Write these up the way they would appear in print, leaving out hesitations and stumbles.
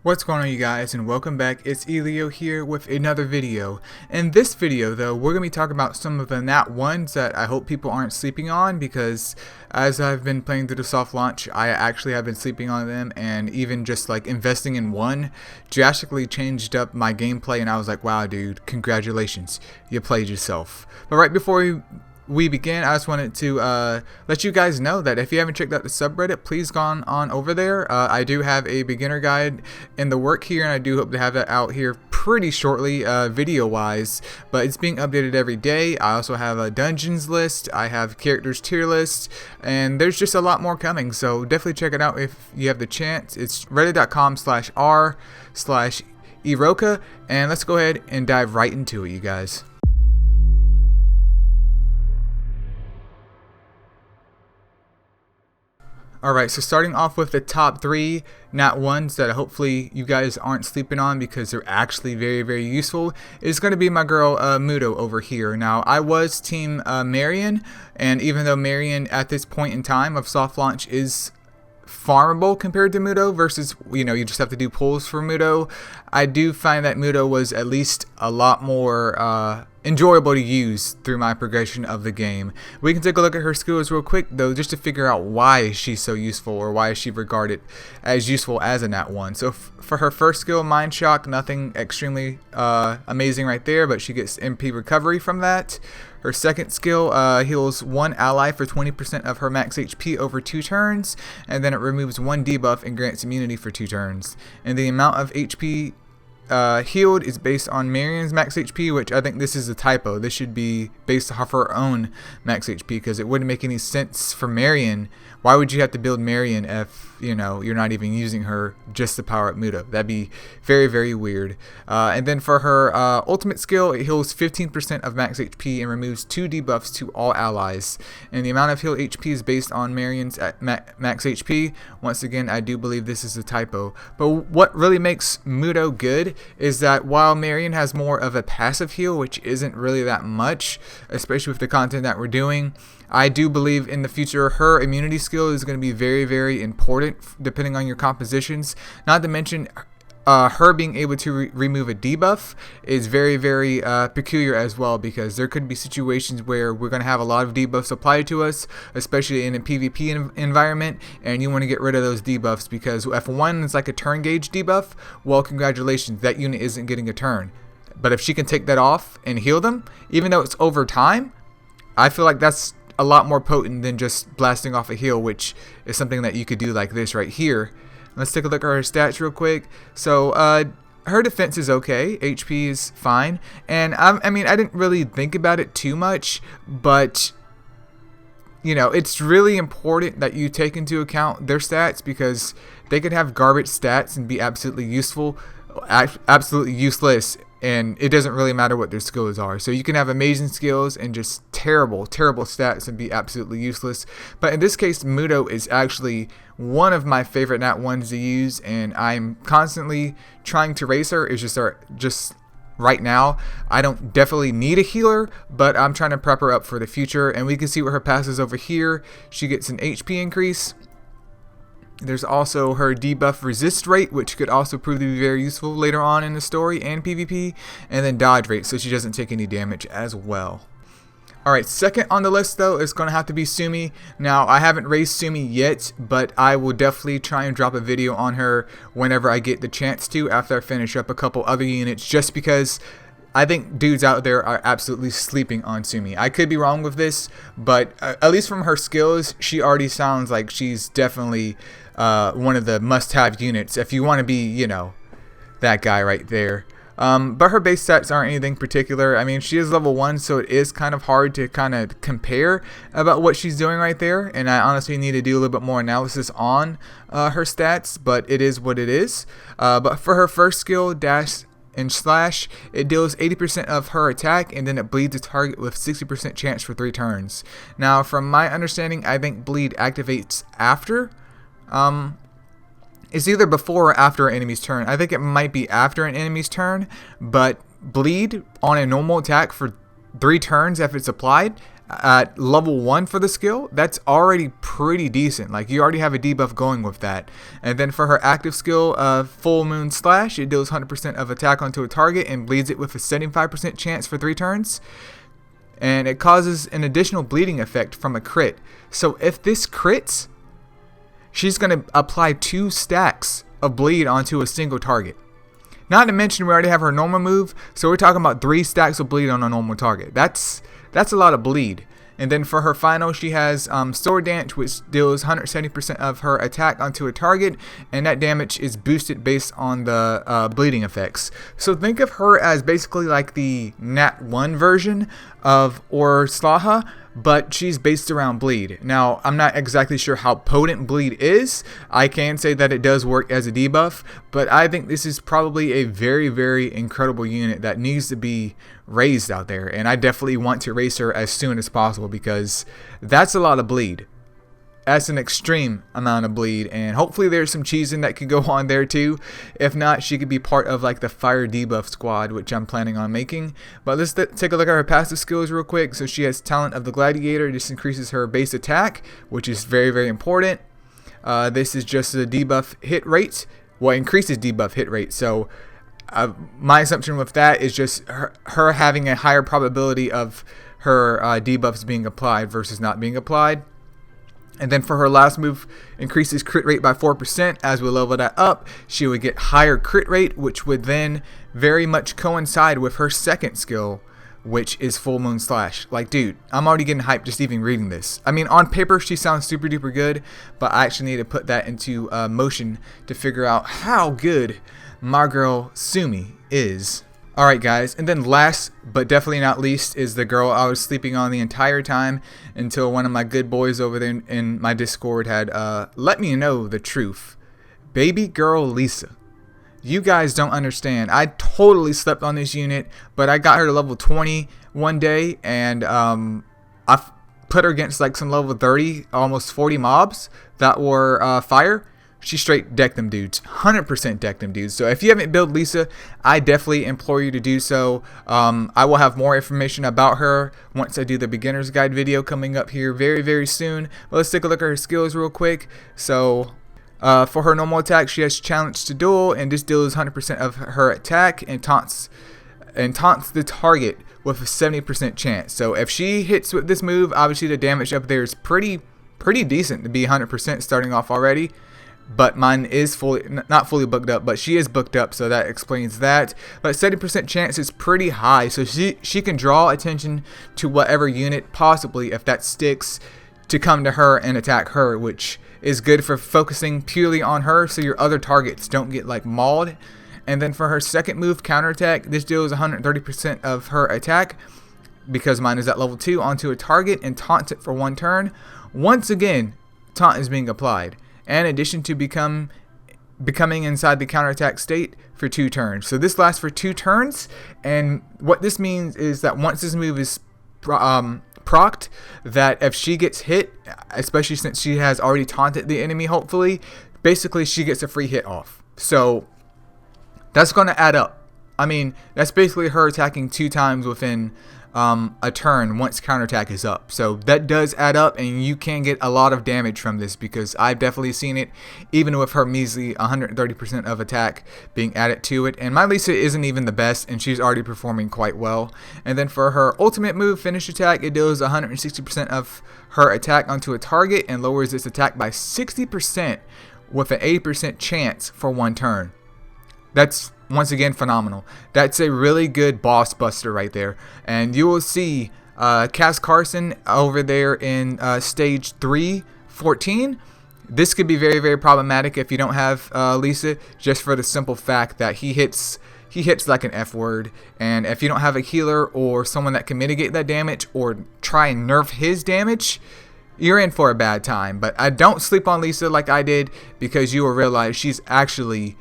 What's going on, you guys, and welcome back. It's Elio here with another video. In this video though, we're going to be talking about some of the Nat 1s that I hope people aren't sleeping on, because as I've been playing through the soft launch, I actually have been sleeping on them, and even just like investing in one drastically changed up my gameplay, and I was like, wow dude, congratulations, you played yourself. But right before we begin, I just wanted to let you guys know that if you haven't checked out the subreddit, please go on over there. I do have a beginner guide in the work here, and I do hope to have that out here pretty shortly, video wise, but it's being updated every day. I also have a dungeons list, I have characters tier list, and there's just a lot more coming, so definitely check it out if you have the chance. It's reddit.com/r/Eroica, and let's go ahead and dive right into it, you guys. Alright, so starting off with the top 3 Nat 1s that hopefully you guys aren't sleeping on, because they're actually very useful, is going to be my girl Muto over here. Now, I was team Marion, and even though Marion at this point in time of soft launch is farmable compared to Muto versus, you know, you just have to do pulls for Muto, I do find that Muto was at least a lot more enjoyable to use through my progression of the game. We can take a look at her skills real quick though, just to figure out why she's so useful, or why is she regarded as useful as a Nat 1. So for her first skill, Mind Shock, nothing extremely amazing right there, but she gets MP recovery from that. Her second skill heals one ally for 20% of her max HP over 2 turns, and then it removes 1 debuff and grants immunity for 2 turns. And the amount of HP healed is based on Marion's max HP, which I think this is a typo. This should be based off her own max HP, because it wouldn't make any sense for Marion. Why would you have to build Marion if, you know, you're not even using her just to power up Muto? That'd be very weird. And then for her ultimate skill, it heals 15% of max HP and removes 2 debuffs to all allies. And the amount of heal HP is based on Marion's max HP. Once again, I do believe this is a typo. But what really makes Muto good is that while Marion has more of a passive heal, which isn't really that much, especially with the content that we're doing, I do believe in the future her immunity skill is going to be very important depending on your compositions. Not to mention her being able to remove a debuff is very peculiar as well, because there could be situations where we're going to have a lot of debuffs applied to us, especially in a PvP environment, and you want to get rid of those debuffs, because if one is like a turn gauge debuff, well, congratulations, that unit isn't getting a turn. But if she can take that off and heal them, even though it's over time, I feel like that's a lot more potent than just blasting off a heal, which is something that you could do like this right here. Let's take a look at her stats real quick. So her defense is okay, HP is fine, and I mean, I didn't really think about it too much, but you know, it's really important that you take into account their stats, because they could have garbage stats and be absolutely useful, absolutely useless, and it doesn't really matter what their skills are. So you can have amazing skills and just terrible stats and be absolutely useless. But in this case, Muto is actually one of my favorite Nat 1s to use, and I'm constantly trying to raise her. It's just right now, I don't definitely need a healer, but I'm trying to prep her up for the future. And we can see what her passes over here. She gets an HP increase. There's also her debuff resist rate, which could also prove to be very useful later on in the story and PvP, and then dodge rate, so she doesn't take any damage as well. Alright, second on the list though is going to have to be Sumi. Now, I haven't raised Sumi yet, but I will definitely try and drop a video on her whenever I get the chance to, after I finish up a couple other units, just because I think dudes out there are absolutely sleeping on Sumi. I could be wrong with this, but at least from her skills, she already sounds like she's definitely one of the must-have units if you want to be, you know, that guy right there. But her base stats aren't anything particular. I mean, she is level 1, so it is kind of hard to kind of compare about what she's doing right there, and I honestly need to do a little bit more analysis on her stats, but it is what it is. But for her first skill, dash and slash, it deals 80% of her attack, and then it bleeds a target with 60% chance for 3 turns. Now, from my understanding, I think bleed activates after. It's either before or after an enemy's turn. I think it might be after an enemy's turn, but bleed on a normal attack for 3 turns if it's applied at level 1 for the skill, that's already pretty decent. Like, you already have a debuff going with that. And then for her active skill, Full Moon Slash, it deals 100% of attack onto a target and bleeds it with a 75% chance for 3 turns. And it causes an additional bleeding effect from a crit. So if this crits, she's going to apply 2 stacks of bleed onto a single target. Not to mention, we already have her normal move, so we're talking about 3 stacks of bleed on a normal target. That's a lot of bleed. And then for her final, she has Sword Dance, which deals 170% of her attack onto a target, and that damage is boosted based on the bleeding effects. So think of her as basically like the Nat 1 version of Slaha, but she's based around bleed. Now, I'm not exactly sure how potent bleed is. I can say that it does work as a debuff, but I think this is probably a very, very incredible unit that needs to be raised out there, and I definitely want to raise her as soon as possible because that's a lot of bleed. That's an extreme amount of bleed, and hopefully there's some cheesing that could go on there too. If not, she could be part of like the fire debuff squad, which I'm planning on making. But let's take a look at her passive skills real quick. So she has Talent of the Gladiator. This increases her base attack, which is very, very important. This is just a debuff hit rate. Well, increases debuff hit rate. So my assumption with that is just her having a higher probability of her debuffs being applied versus not being applied. And then for her last move, increases crit rate by 4%. As we level that up, she would get higher crit rate, which would then very much coincide with her second skill, which is Full Moon Slash. Like, dude, I'm already getting hyped just even reading this. I mean, on paper, she sounds super duper good, but I actually need to put that into motion to figure out how good my girl Sumi is. Alright guys, and then last but definitely not least is the girl I was sleeping on the entire time until one of my good boys over there in my Discord had let me know the truth. Baby girl Lisa. You guys don't understand. I totally slept on this unit, but I got her to level 20 one day, and I put her against like some level 30, almost 40 mobs that were fire. She straight decked them dudes, 100% decked them dudes. So if you haven't built Lisa, I definitely implore you to do so. I will have more information about her once I do the beginner's guide video coming up here very, very soon. But let's take a look at her skills real quick. So for her normal attack, she has Challenge to Duel, and this deals 100% of her attack and taunts the target with a 70% chance. So if she hits with this move, obviously the damage up there is pretty decent to be 100% starting off already. But mine is not fully booked up, but she is booked up, so that explains that. But 70% chance is pretty high, so she can draw attention to whatever unit possibly, if that sticks, to come to her and attack her, which is good for focusing purely on her so your other targets don't get like mauled. And then for her second move, counterattack, this deals 130% of her attack, because mine is at level 2, onto a target and taunts it for 1 turn. Once again, taunt is being applied, in addition to becoming inside the counterattack state for 2 turns. So this lasts for 2 turns, and what this means is that once this move is procced, that if she gets hit, especially since she has already taunted the enemy, hopefully, basically she gets a free hit off. So that's going to add up. I mean, that's basically her attacking 2 times within a turn once counterattack is up. So that does add up, and you can get a lot of damage from this, because I've definitely seen it, even with her measly 130% of attack being added to it. And my Lisa isn't even the best, and she's already performing quite well. And then for her ultimate move, Finish Attack, it deals 160% of her attack onto a target and lowers its attack by 60% with an 80% chance for 1 turn. That's once again phenomenal. That's a really good boss buster right there. And you will see Cass Carson over there in stage 314. This could be very, very problematic if you don't have Lisa, just for the simple fact that he hits like an F word, and if you don't have a healer or someone that can mitigate that damage or try and nerf his damage, you're in for a bad time. But I don't sleep on Lisa like I did, because you will realize she's actually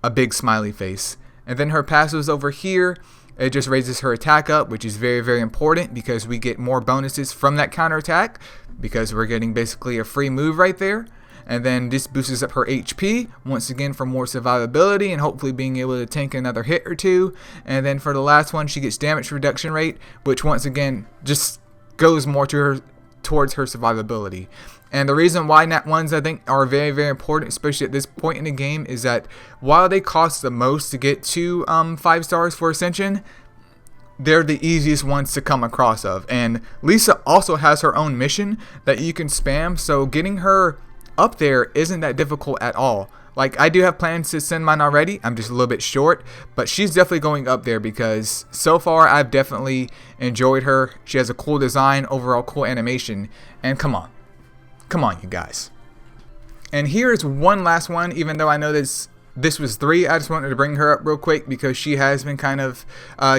a big smiley face. And then her passives over here, it just raises her attack up, which is very, very important, because we get more bonuses from that counterattack, because we're getting basically a free move right there. and then this boosts up her HP once again for more survivability and hopefully being able to tank another hit or two. And then for the last one, she gets damage reduction rate, which once again just goes more to her towards her survivability. And the reason why Nat 1s I think are very, very important, especially at this point in the game, is that while they cost the most to get to 5 stars for Ascension, they're the easiest ones to come across of. And Lisa also has her own mission that you can spam, so getting her up there isn't that difficult at all. Like, I do have plans to send mine already, I'm just a little bit short, but she's definitely going up there because so far I've definitely enjoyed her. She has a cool design, overall cool animation, and come on you guys. And here's one last one, even though I know this was 3, I just wanted to bring her up real quick because she has been kind of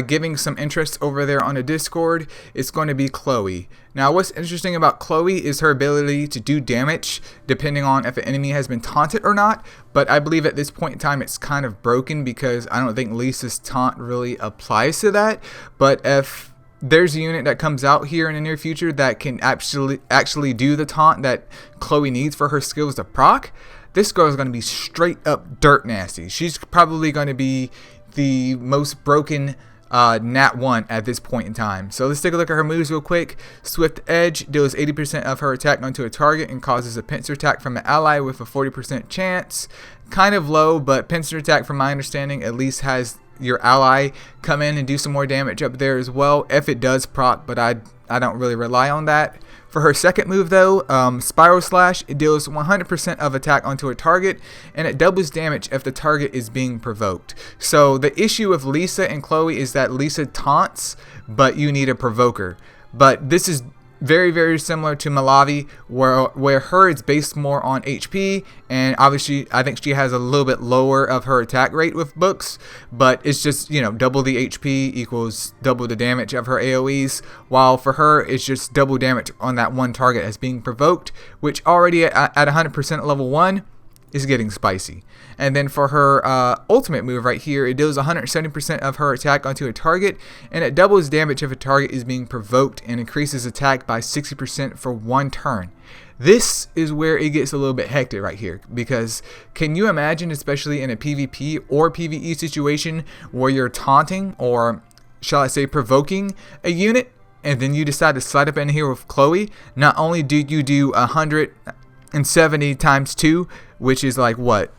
giving some interest over there on the Discord. It's going to be Chloe. Now, what's interesting about Chloe is her ability to do damage depending on if an enemy has been taunted or not, but I believe at this point in time it's kind of broken because I don't think Lisa's taunt really applies to that. But if there's a unit that comes out here in the near future that can actually do the taunt that Chloe needs for her skills to proc, this girl is going to be straight up dirt nasty. She's probably going to be the most broken Nat 1 at this point in time. So let's take a look at her moves real quick. Swift Edge deals 80% of her attack onto a target and causes a pincer attack from an ally with a 40% chance. Kind of low, but pincer attack from my understanding at least has your ally come in and do some more damage up there as well if it does proc, but I don't really rely on that. For her second move though, Spiral Slash, it deals 100% of attack onto a target and it doubles damage if the target is being provoked. So the issue with Lisa and Chloe is that Lisa taunts, but you need a provoker. But this is very, very similar to Malavi, where her it's based more on HP, and obviously I think she has a little bit lower of her attack rate with books, but it's just, you know, double the HP equals double the damage of her AoEs, while for her it's just double damage on that one target as being provoked, which already at 100% level 1 is getting spicy. And then for her ultimate move right here, it deals 170% of her attack onto a target, and it doubles damage if a target is being provoked and increases attack by 60% for 1 turn. This is where it gets a little bit hectic right here, because can you imagine, especially in a PvP or PvE situation where you're taunting, or shall I say provoking a unit, and then you decide to slide up in here with Chloe? Not only do you do 170 times 2, which is like what,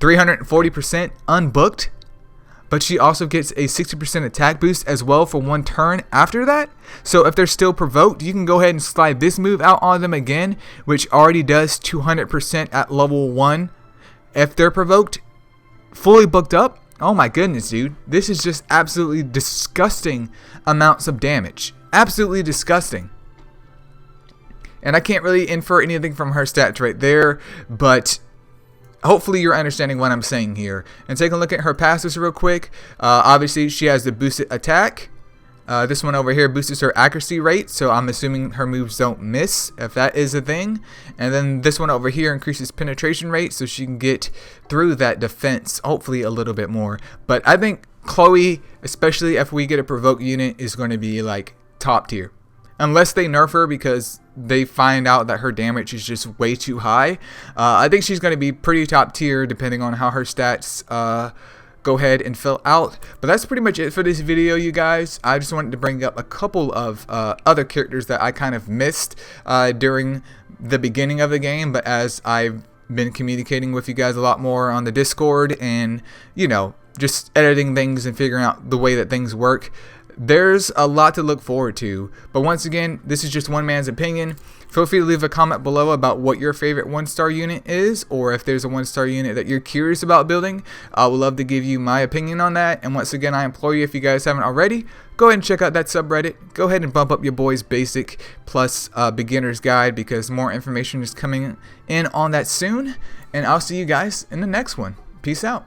340% unbooked, but she also gets a 60% attack boost as well for 1 turn after that. So if they're still provoked, you can go ahead and slide this move out on them again, which already does 200% at level 1 if they're provoked, fully booked up. Oh my goodness, dude, this is just absolutely disgusting amounts of damage. Absolutely disgusting. And I can't really infer anything from her stats right there, but hopefully you're understanding what I'm saying here. And take a look at her passives real quick. Obviously she has the boosted attack. This one over here boosts her accuracy rate, so I'm assuming her moves don't miss, if that is a thing. And then this one over here increases penetration rate, so she can get through that defense hopefully a little bit more. But I think Chloe, especially if we get a provoke unit, is going to be like top tier. Unless they nerf her because they find out that her damage is just way too high. I think she's going to be pretty top tier depending on how her stats go ahead and fill out. But that's pretty much it for this video, you guys. I just wanted to bring up a couple of other characters that I kind of missed during the beginning of the game. But as I've been communicating with you guys a lot more on the Discord and, you know, just editing things and figuring out the way that things work, there's a lot to look forward to. But once again, this is just one man's opinion. Feel free to leave a comment below about what your favorite 1-star unit is, or if there's a 1-star unit that you're curious about building. I would love to give you my opinion on that. And once again, I implore you, if you guys haven't already, go ahead and check out that subreddit. Go ahead and bump up your boy's basic plus beginner's guide, because more information is coming in on that soon. And I'll see you guys in the next one. Peace out.